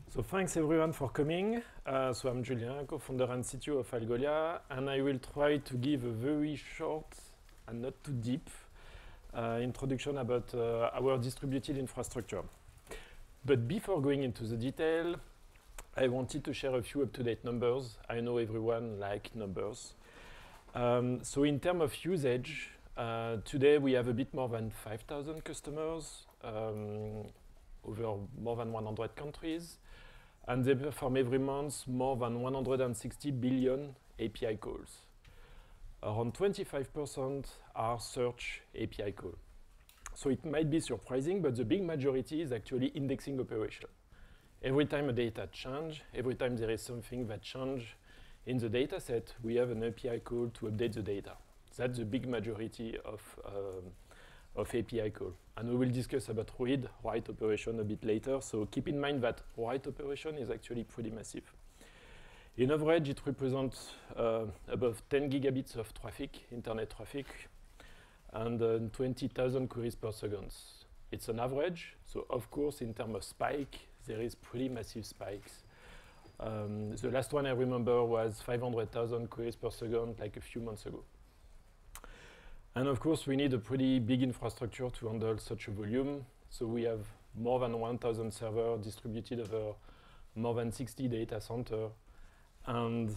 So thanks everyone for coming. So I'm Julien, co-founder and CTO of Algolia, and I will try to give a very short and not too deep introduction about our distributed infrastructure. But before going into the detail, I wanted to share a few up-to-date numbers. I know everyone likes numbers. So in terms of usage, today we have a bit more than 5,000 customers over more than 100 countries. And they perform every month more than 160 billion API calls. Around 25% are search API calls. So it might be surprising, but the big majority is actually indexing operation. Every time a data change, every time there is something that changes in the data set, we have an API call to update the data. That's the big majority of API call. And we will discuss about read, write operation a bit later. So keep in mind that write operation is actually pretty massive. In average, it represents above 10 gigabits of traffic, internet traffic, and 20,000 queries per second. It's an average. So of course, in terms of spike, there is pretty massive spikes. The last one I remember was 500,000 queries per second, like a few months ago. And of course, we need a pretty big infrastructure to handle such a volume. So we have more than 1,000 servers distributed over more than 60 data centers. And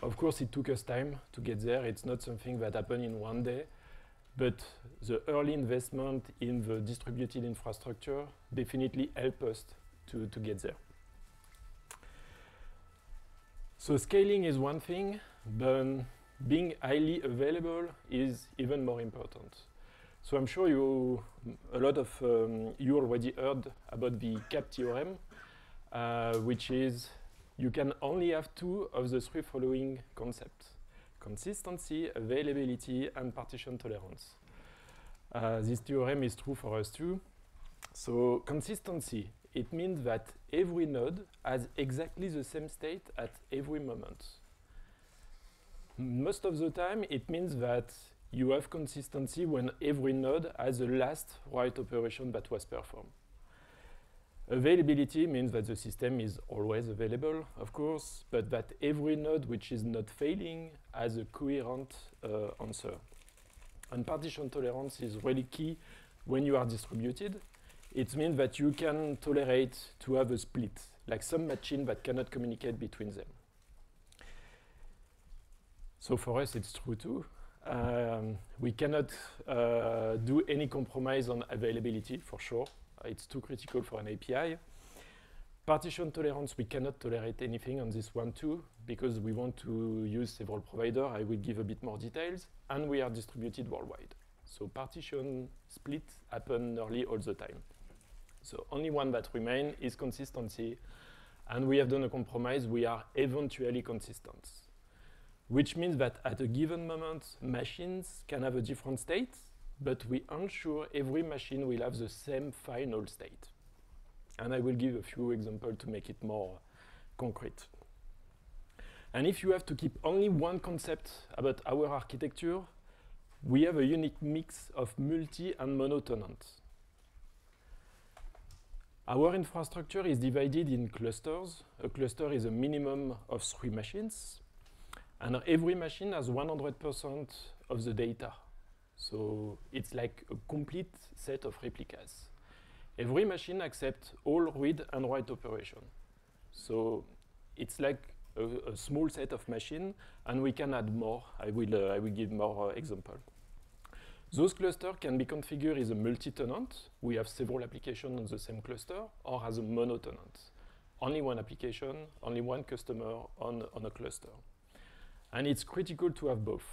of course, it took us time to get there. It's not something that happened in one day. But the early investment in the distributed infrastructure definitely helped us to get there. So scaling is one thing, but being highly available is even more important. So I'm sure a lot of you already heard about the CAP theorem, which is you can only have two of the three following concepts: consistency, availability, and partition tolerance. This theorem is true for us too. So consistency, it means that every node has exactly the same state at every moment. Most of the time, it means that you have consistency when every node has the last write operation that was performed. Availability means that the system is always available, of course, but that every node which is not failing has a coherent answer. And partition tolerance is really key when you are distributed. It means that you can tolerate to have a split, like some machine that cannot communicate between them. So for us, it's true too. We cannot do any compromise on availability, for sure. It's too critical for an API. Partition tolerance, we cannot tolerate anything on this one too, because we want to use several providers. I will give a bit more details. And we are distributed worldwide. So partition split happen nearly all the time. So only one that remains is consistency. And we have done a compromise. We are eventually consistent, which means that at a given moment, machines can have a different state, but we ensure every machine will have the same final state. And I will give a few examples to make it more concrete. And if you have to keep only one concept about our architecture, we have a unique mix of multi and mono-tenant. Our infrastructure is divided in clusters. A cluster is a minimum of 3 machines. And every machine has 100% of the data. So it's like a complete set of replicas. Every machine accepts all read and write operation. So it's like a small set of machines, and we can add more. I will give more examples. Those clusters can be configured as a multi-tenant. We have several applications on the same cluster, or as a mono-tenant. Only one application, only one customer on a cluster. And it's critical to have both.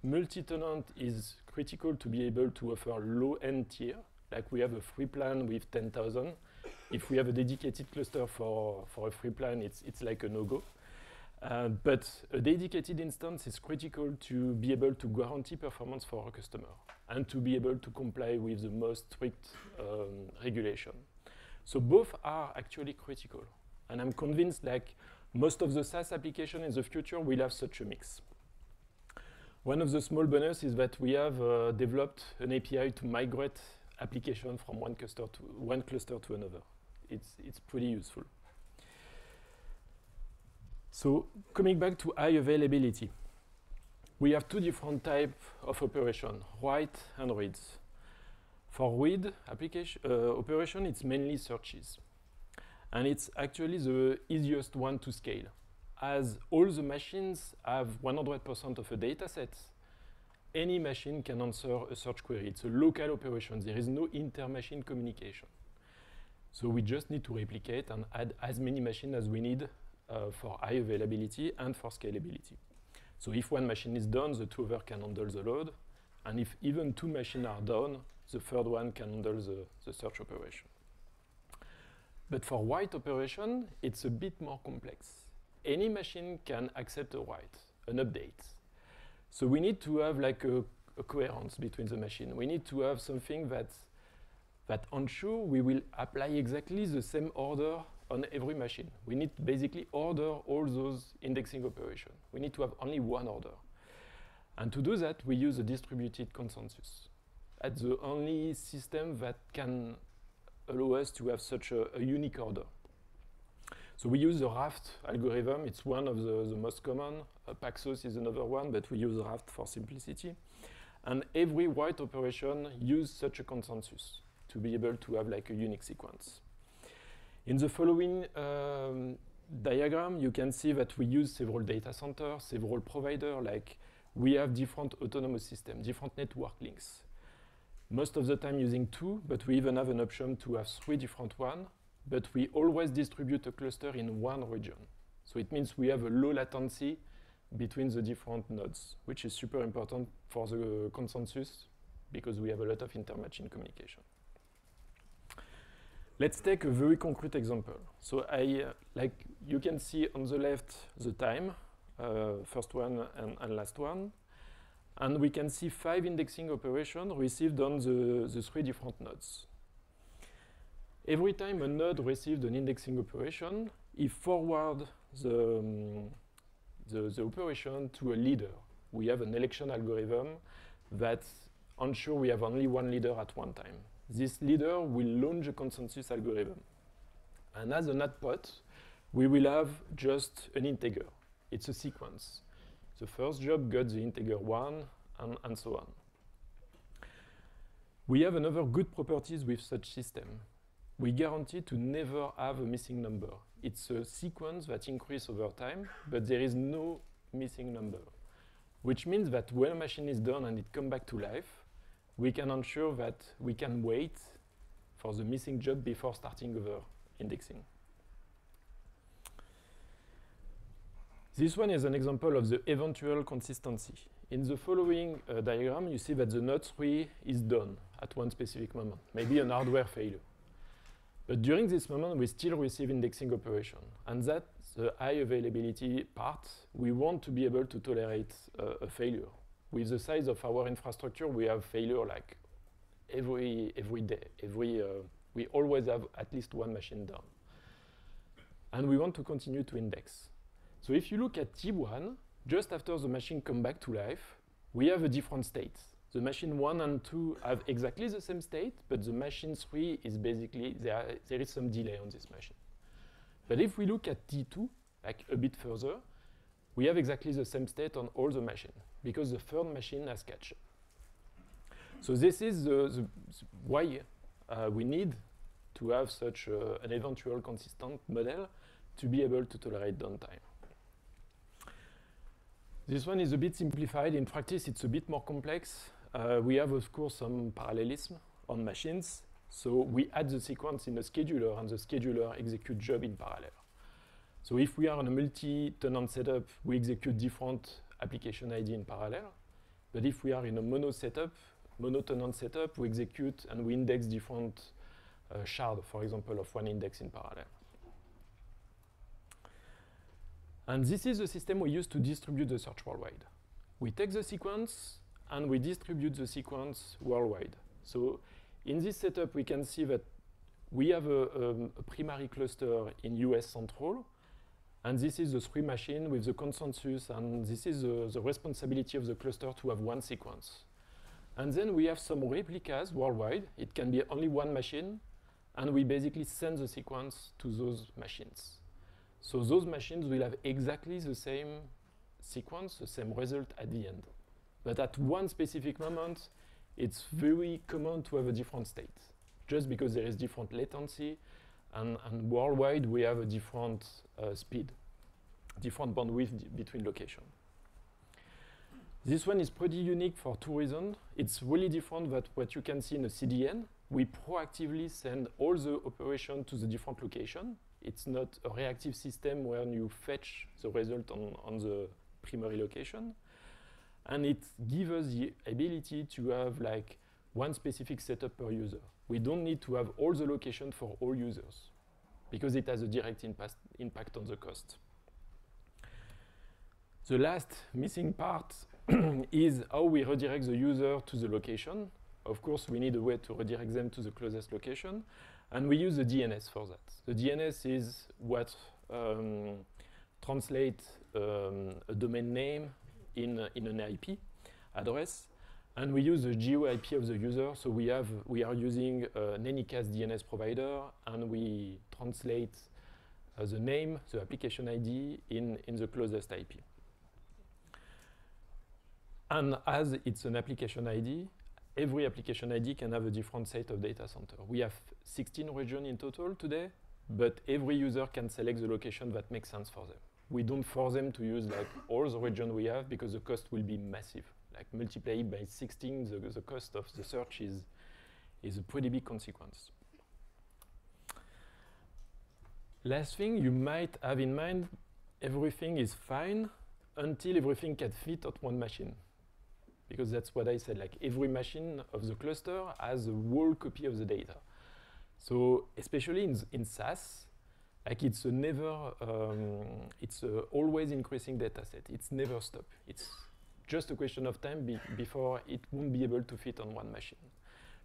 Multi-tenant is critical to be able to offer low-end tier, like we have a free plan with 10,000. If we have a dedicated cluster for a free plan, it's like a no-go. But a dedicated instance is critical to be able to guarantee performance for our customer and to be able to comply with the most strict regulation. So both are actually critical. And I'm convinced like most of the SaaS applications in the future will have such a mix. One of the small bonus is that we have developed an API to migrate application from one cluster to another. It's pretty useful. So coming back to high availability, we have two different types of operation, write and reads. For read operation, it's mainly searches. And it's actually the easiest one to scale. As all the machines have 100% of a data set, any machine can answer a search query. It's a local operation. There is no inter-machine communication. So we just need to replicate and add as many machines as we need for high availability and for scalability. So if one machine is down, the two other can handle the load. And if even two machines are down, the third one can handle the search operation. But for write operation, it's a bit more complex. Any machine can accept a write, an update. So we need to have like a coherence between the machine. We need to have something that ensure we will apply exactly the same order on every machine. We need to basically order all those indexing operations. We need to have only one order. And to do that, we use a distributed consensus. That's the only system that can allow us to have such a unique order. So we use the Raft algorithm. It's one of the most common. Paxos is another one, but we use Raft for simplicity. And every write operation uses such a consensus to be able to have like a unique sequence. In the following diagram, you can see that we use several data centers, several providers, like we have different autonomous systems, different network links. Most of the time using 2, but we even have an option to have 3 different ones, but we always distribute a cluster in one region. So it means we have a low latency between the different nodes, which is super important for the consensus because we have a lot of inter-machine communication. Let's take a very concrete example. So like you can see on the left the time, first one and last one. And we can see 5 indexing operations received on the 3 different nodes. Every time a node received an indexing operation, it forwards the operation to a leader. We have an election algorithm that ensures we have only one leader at one time. This leader will launch a consensus algorithm. And as an output, we will have just an integer. It's a sequence. The first job got the integer 1, and so on. We have another good properties with such system. We guarantee to never have a missing number. It's a sequence that increases over time, but there is no missing number, which means that when a machine is done and it comes back to life, we can ensure that we can wait for the missing job before starting over indexing. This one is an example of the eventual consistency. In the following diagram, you see that the node 3 is done at one specific moment, maybe an hardware failure. But during this moment, we still receive indexing operation. And that's the high availability part. We want to be able to tolerate a failure. With the size of our infrastructure, we have failure like every day. We always have at least one machine down. And we want to continue to index. So if you look at T1, just after the machine come back to life, we have a different state. The machine 1 and 2 have exactly the same state, but the machine 3 is basically, there is some delay on this machine. But if we look at T2, like a bit further, we have exactly the same state on all the machines, because the third machine has catch up. So this is why we need to have such an eventual consistent model to be able to tolerate downtime. This one is a bit simplified. In practice, it's a bit more complex. We have, of course, some parallelism on machines. So we add the sequence in a scheduler, and the scheduler executes job in parallel. So if we are on a multi-tenant setup, we execute different application ID in parallel. But if we are in a mono-tenant setup, we execute and we index different shards, for example, of one index in parallel. And this is the system we use to distribute the search worldwide. We take the sequence and we distribute the sequence worldwide. So in this setup, we can see that we have a primary cluster in US Central, And this is the 3 machine with the consensus, and this is the responsibility of the cluster to have one sequence. And then we have some replicas worldwide. It can be only one machine, and we basically send the sequence to those machines. So those machines will have exactly the same sequence, the same result at the end. But at one specific moment, it's very common to have a different state, just because there is different latency, and worldwide we have a different speed, different bandwidth between locations. This one is pretty unique for 2 reasons. It's really different than what you can see in a CDN. We proactively send all the operations to the different location. It's not a reactive system where you fetch the result on the primary location. And it gives us the ability to have like one specific setup per user. We don't need to have all the locations for all users because it has a direct impact on the cost. The last missing part is how we redirect the user to the location. Of course, we need a way to redirect them to the closest location, and we use the DNS for that. The DNS is what translates a domain name in an IP address, and we use the geo IP of the user. So we are using an Anycast DNS provider, and we translate the name, the application ID in the closest IP. And as it's an application ID, every application ID can have a different set of data center. We have 16 regions in total today, but every user can select the location that makes sense for them. We don't force them to use like all the regions we have because the cost will be massive. Like multiply by 16, the cost of the search is a pretty big consequence. Last thing you might have in mind, everything is fine until everything can fit on one machine. Because that's what I said, like every machine of the cluster has a whole copy of the data. So especially in SaaS, like it's a always increasing data set. It's never stop. It's just a question of time before it won't be able to fit on one machine.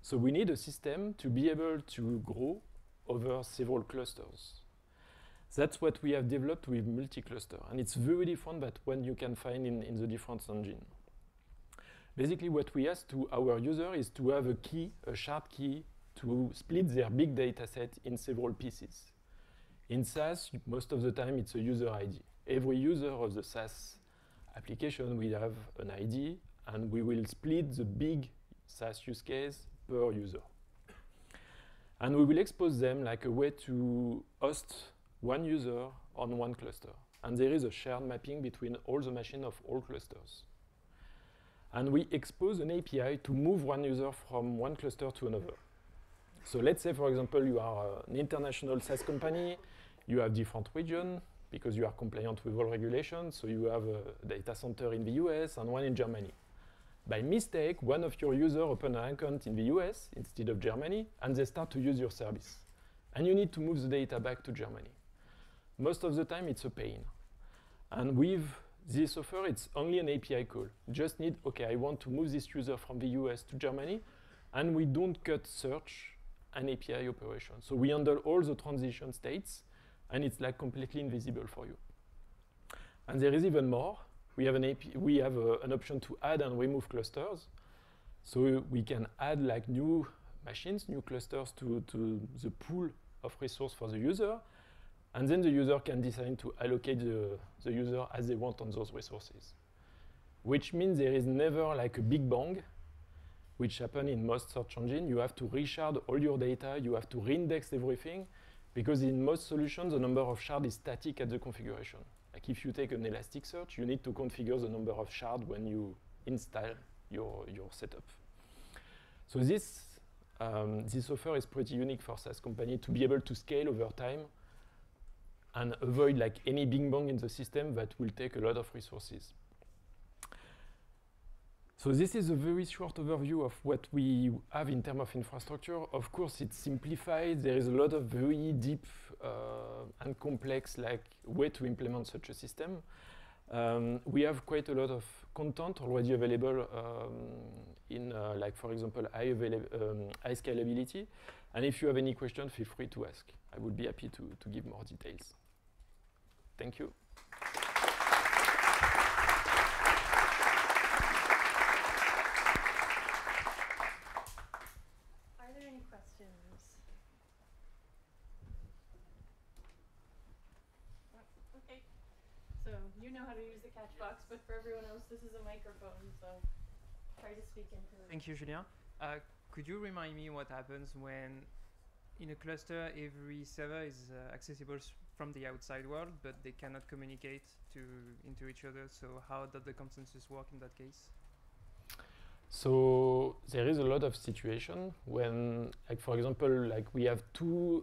So we need a system to be able to grow over several clusters. That's what we have developed with multi-cluster, and it's very different than what you can find in the different engine. Basically, what we ask to our user is to have a key, a shard key, to split their big data set in several pieces. In SaaS, most of the time, it's a user ID. Every user of the SaaS application will have an ID, and we will split the big SaaS use case per user. And we will expose them like a way to host one user on one cluster. And there is a shared mapping between all the machines of all clusters. And we expose an API to move one user from one cluster to another. So let's say, for example, you are an international SaaS company, you have different regions because you are compliant with all regulations, so you have a data center in the US and one in Germany. By mistake, one of your users opens an account in the US instead of Germany, and they start to use your service. And you need to move the data back to Germany. Most of the time, it's a pain. And with this offer, it's only an API call. Just need, okay, I want to move this user from the US to Germany, and we don't cut search and API operation. So we handle all the transition states, and it's like completely invisible for you. And there is even more. We have an option to add and remove clusters. So we can add like new machines, new clusters to the pool of resource for the user. And then the user can decide to allocate the user as they want on those resources. Which means there is never like a big bang, which happens in most search engines. You have to reshard all your data, you have to reindex everything, because in most solutions, the number of shards is static at the configuration. Like if you take an Elasticsearch, you need to configure the number of shards when you install your setup. So this offer is pretty unique for SaaS company to be able to scale over time and avoid like any big bang in the system that will take a lot of resources. So this is a very short overview of what we have in terms of infrastructure. Of course, it's simplified. There is a lot of very deep and complex like way to implement such a system. We have quite a lot of content already available in like, for example, high scalability. And if you have any questions, feel free to ask. I would be happy to give more details. Thank you. Are there any questions? Okay. So you know how to use the catch box, but for everyone else, this is a microphone, so try to speak into it. Thank you, Julien. Could you remind me what happens when in a cluster every server is accessible from the outside world, but they cannot communicate into each other? So how does the consensus work in that case? So there is a lot of situation when, like for example, like we have 3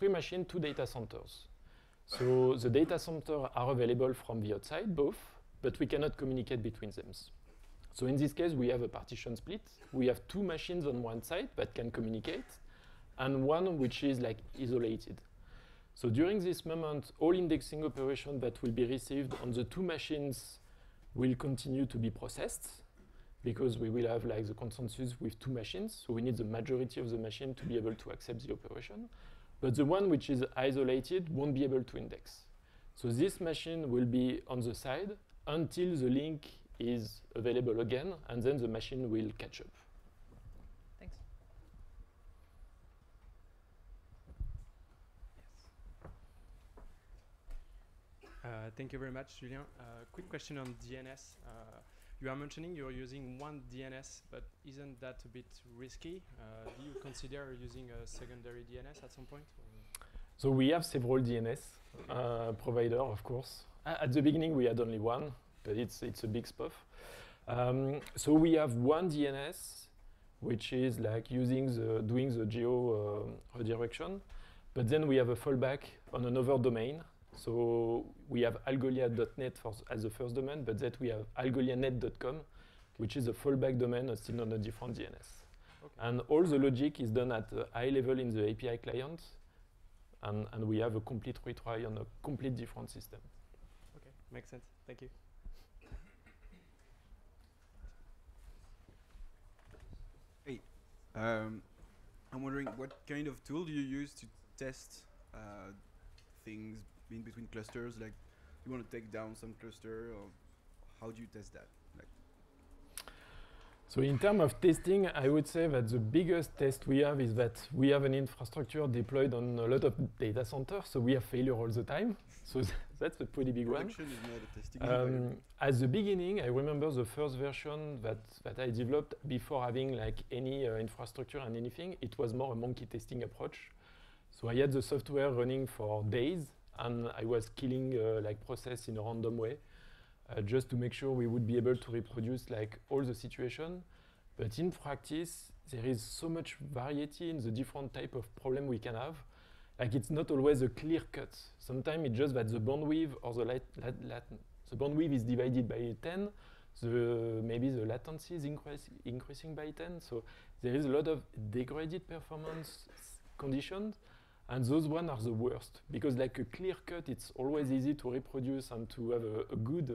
machines, 2 data centers. So the data center are available from the outside, both, but we cannot communicate between them. So in this case, we have a partition split. We have 2 machines on one side that can communicate, and one which is like isolated. So during this moment, all indexing operations that will be received on the 2 machines will continue to be processed, because we will have like the consensus with 2 machines. So we need the majority of the machine to be able to accept the operation. But the one which is isolated won't be able to index. So this machine will be on the side until the link is available again, and then the machine will catch up. Thanks. Thank you very much, Julien. Quick question on DNS. You are mentioning you're using one DNS, but isn't that a bit risky? Do you consider using a secondary DNS at some point? So we have several DNS providers, of course. At the beginning, we had only one, but it's a big stuff. So we have one DNS, which is like doing the geo redirection, but then we have a fallback on another domain. So we have algolia.net as the first domain, but that we have algolianet.com, which is a fallback domain still on a different DNS. Okay. And all the logic is done at a high level in the API client, and we have a complete retry on a complete different system. Okay, makes sense. Thank you. Hey, I'm wondering what kind of tool do you use to test things in between clusters? Like, you want to take down some cluster, or how do you test that? Like, So in terms of testing, I would say that the biggest test we have is that we have an infrastructure deployed on a lot of data centers, so we have failure all the time. So that's a pretty big one. production is not a testing environment. At the beginning, I remember the first version that I developed before having like any infrastructure and anything. It was more a monkey testing approach. So I had the software running for days, and I was killing like process in a random way, just to make sure we would be able to reproduce like all the situation. But in practice, there is so much variety in the different type of problem we can have. Like it's not always a clear cut. Sometimes it's just that the bandwidth or the bandwidth is divided by 10. Maybe the latency is increasing by 10. So there is a lot of degraded performance conditions. And those ones are the worst, because like a clear cut, it's always easy to reproduce and to have a good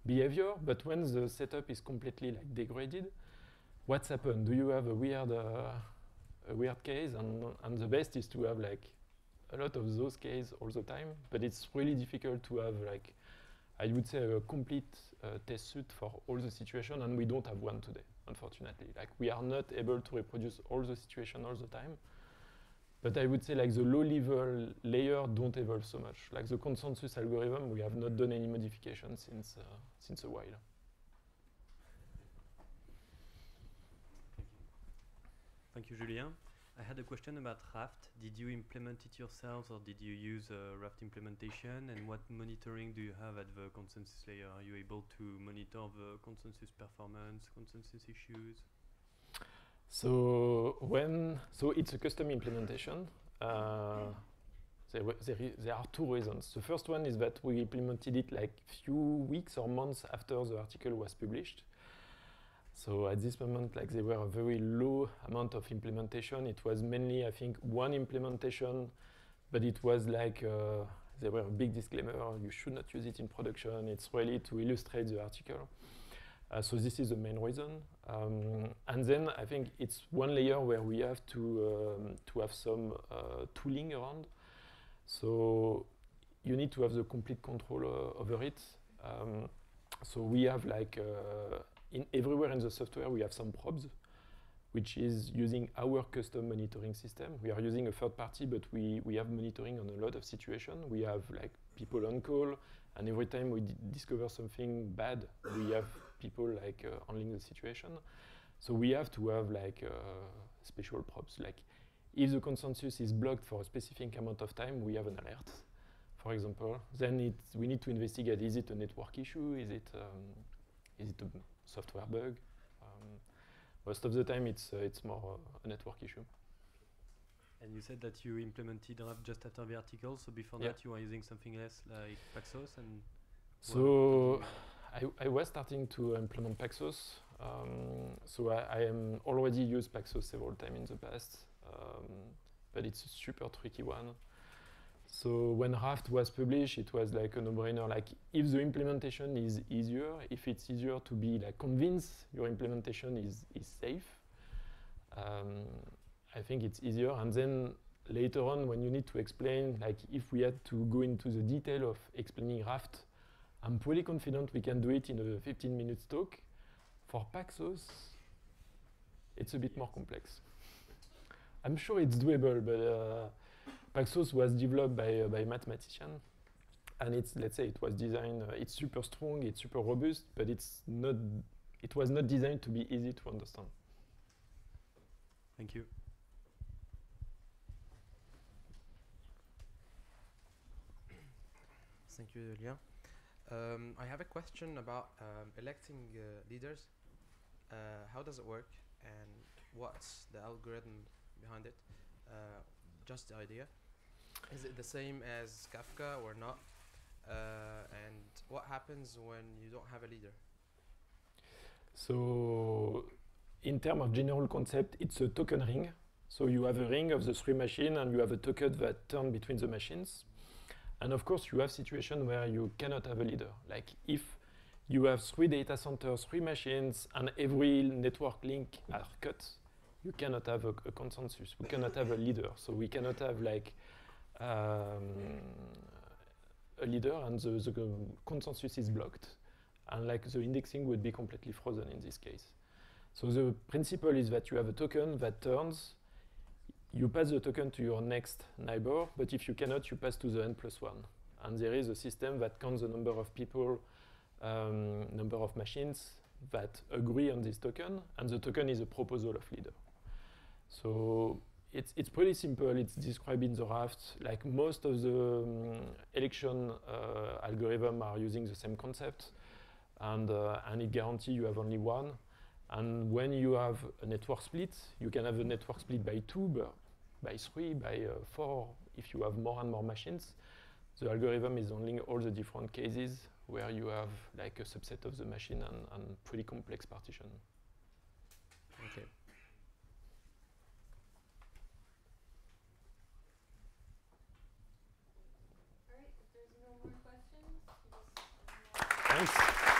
behavior. But when the setup is completely like degraded, what's happened? Do you have a weird case? And the best is to have like a lot of those cases all the time. But it's really difficult to have like, I would say, a complete test suite for all the situation, and we don't have one today, unfortunately. Like we are not able to reproduce all the situation all the time. But I would say like the low-level layer don't evolve so much. Like the consensus algorithm, we have not done any modifications since a while. Thank you, Julien. I had a question about Raft. Did you implement it yourselves, or did you use Raft implementation? And what monitoring do you have at the consensus layer? Are you able to monitor the consensus performance, consensus issues? So it's a custom implementation. There are 2 reasons. The first one is that we implemented it like few weeks or months after the article was published. So at this moment, like there were a very low amount of implementation. It was mainly, I think, one implementation, but it was like there were a big disclaimer: you should not use it in production. It's really to illustrate the article. So this is the main reason. And then I think it's one layer where we have to have some tooling around. So you need to have the complete control over it. So we have like everywhere in the software we have some probes, which is using our custom monitoring system. We are using a third party, but we have monitoring on a lot of situations. We have like people on call, and every time we discover something bad, we have people like handling the situation. So we have to have like special props. Like if the consensus is blocked for a specific amount of time, we have an alert, for example. Then we need to investigate, is it a network issue? Is it a software bug? Most of the time it's more a network issue. And you said that you implemented Raft just after the article, so before Yeah. that you were using something else like Paxos and... So I was starting to implement Paxos. So I am already used Paxos several times in the past, but it's a super tricky one. So when Raft was published, it was like a no-brainer. Like if the implementation is easier, if it's easier to be like convinced your implementation is safe, I think it's easier. And then later on, when you need to explain, like if we had to go into the detail of explaining Raft, I'm pretty confident we can do it in a 15-minute talk. For Paxos, it's a bit more complex. I'm sure it's doable, but Paxos was developed by a mathematician, and let's say it was designed. It's super strong, it's super robust, but it was not designed to be easy to understand. Thank you. Thank you, Julien. I have a question about electing leaders. How does it work, and what's the algorithm behind it? Just the idea. Is it the same as Kafka or not? And what happens when you don't have a leader? So, in terms of general concept, it's a token ring. So you have a ring of the 3 machines, and you have a token that turn between the machines. And of course, you have situations where you cannot have a leader. Like if you have 3 data centers, 3 machines, and every network link are cut, you cannot have a consensus. We cannot have a leader. So we cannot have like a leader, and the consensus is blocked. And like the indexing would be completely frozen in this case. So the principle is that you have a token that turns. You pass the token to your next neighbor, but if you cannot, you pass to the n+1. And there is a system that counts the number of people, number of machines that agree on this token, and the token is a proposal of leader. So it's pretty simple. It's described in the Raft. Like most of the election algorithms are using the same concept, and it guarantees you have only one. And when you have a network split, you can have a network split by 2, by 3, by 4, if you have more and more machines. The algorithm is handling all the different cases where you have like a subset of the machine and pretty complex partition. Okay. All right, if there's no more questions, Thanks.